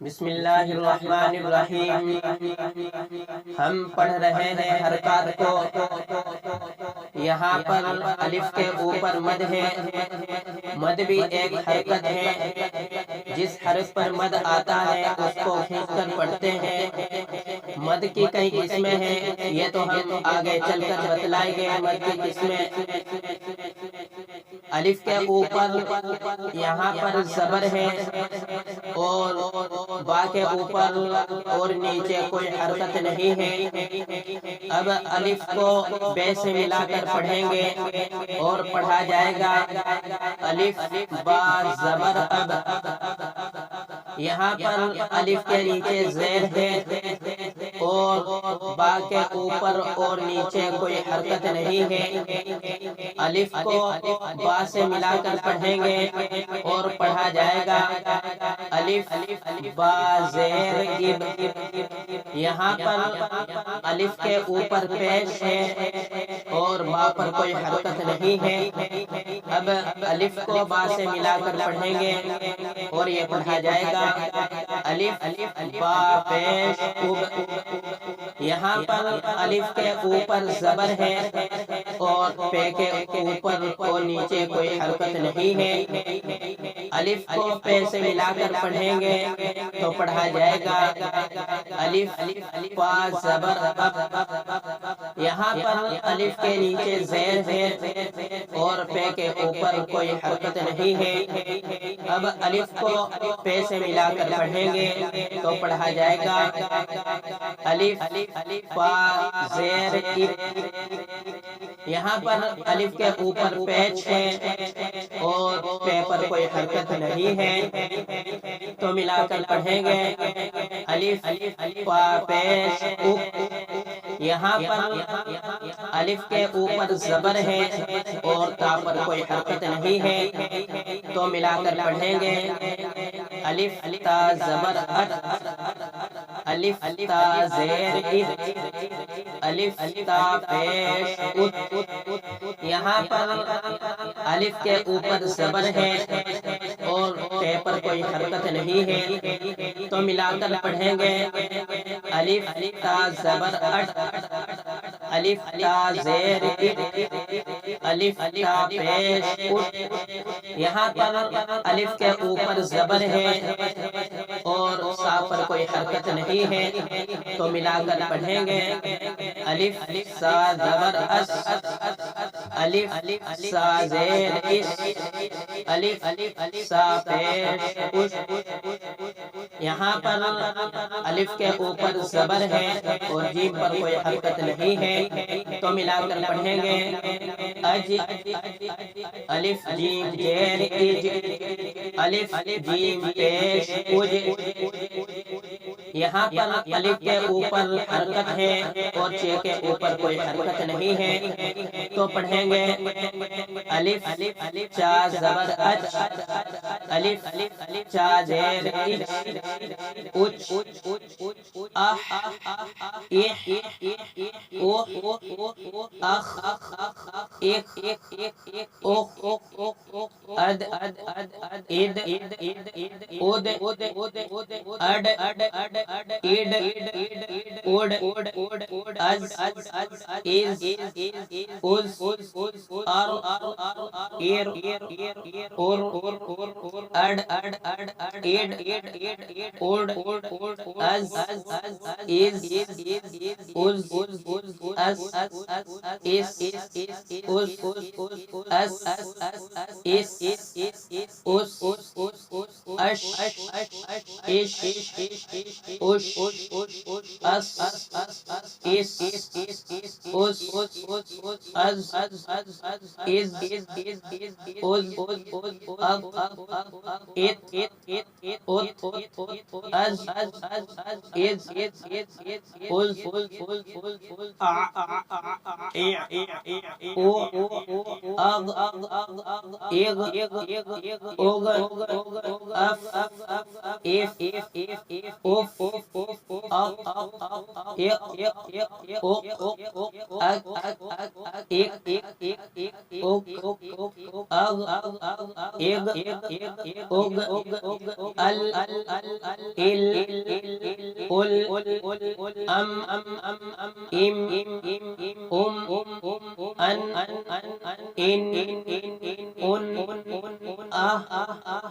بسم اللہ الرحمن الرحیم۔ ہم پڑھ رہے ہیں حرکات کو۔ یہاں پر الف کے اوپر مد ہے۔ مد بھی ایک حرکت ہے۔ جس حرف پر مد آتا ہے اس کو کھینچ کر پڑھتے ہیں۔ مد کی کئی قسمیں ہیں، یہ تو ہم آگے چل کر بتلائیں گے مد کی قسمیں۔ الف کے اوپر یہاں پر زبر ہے اور با کے اوپر اور نیچے کوئی حرکت نہیں ہے۔ اب الف کو بے سے ملا کر پڑھیں گے اور پڑھا جائے گا الف با زبر اب۔ یہاں پر الف کے نیچے زیر ہے اور با کے اوپر اور نیچے کوئی حرکت نہیں ہے۔ الف کو با سے ملا کر پڑھیں گے اور پڑھا جائے گا الف با زیر اب۔ یہاں پر الف کے اوپر پیش ہے اور با پر کوئی حرکت نہیں ہے۔ اب الف کو با سے ملا کر پڑھیں گے اور یہ پڑھا جائے گا الف با پیش اب۔ یہاں پر الف کے اوپر زبر ہے اور پے کے اوپر اور نیچے کوئی حرکت نہیں ہے۔ الف کو پے سے ملا کر پڑھیں گے تو پڑھا جائے گا الف با زبر اب۔ یہاں پر الف کے نیچے زیر ہے اور پے کے اوپر کوئی حرکت نہیں ہے۔ اب الف کو پے سے ملا کر پڑھیں گے تو پڑھا جائے گا الف با زیر اب۔ یہاں پر الف کے اوپر پیچ ہے اور پے پر کوئی حرکت نہیں ہے تو ملا کر پڑھیں گے الف با پیش اب۔ یہاں پر الف کے اوپر زبر ہے اور تا پر کوئی حرکت نہیں ہے تو ملا کر پڑھیں گے الف تا زبر ات، الف تا زیر اد، الف تا پیش ات۔ یہاں پر الف کے اوپر زبر ہے اور پے پر کوئی حرکت نہیں ہے تو ملا کر پڑھیں گے الف تا زبر اٹ، الف تا زیر اد، الف تا پیش اٹ۔ یہاں پر الف کے اوپر زبر ہے اور سا پر کوئی حرکت نہیں ہے تو ملا کر پڑھیں گے الف سا زبر اس، الف سا زیر اس، الف سا پیش اس۔ یہاں پر الف کے اوپر زبر ہے اور جیم پر کوئی حرکت نہیں ہے تو ملا کر پڑھیں گے اج، الف جیم زیر اج، الف جیم پیش اج۔ یہاں پر الف کے اوپر حرکت ہے اور چے کے اوپر کوئی حرکت نہیں ہے تو پڑھیں گے الف چا زبر اچ، الف چا زیر اچ، اچ اح اح اوح اخ اخ اوخ اد اد اد اود اڈ اڈ اڈ از از از ار ایر اور اڈ ایڈ اوڈ از از از اس اش اش اش اس اس اس از از اب ات ات از از او اغ اغ اوغ اف اف اوف اق اق اگ اغ اگ ال ال ال ام ام ان ان اہ اہ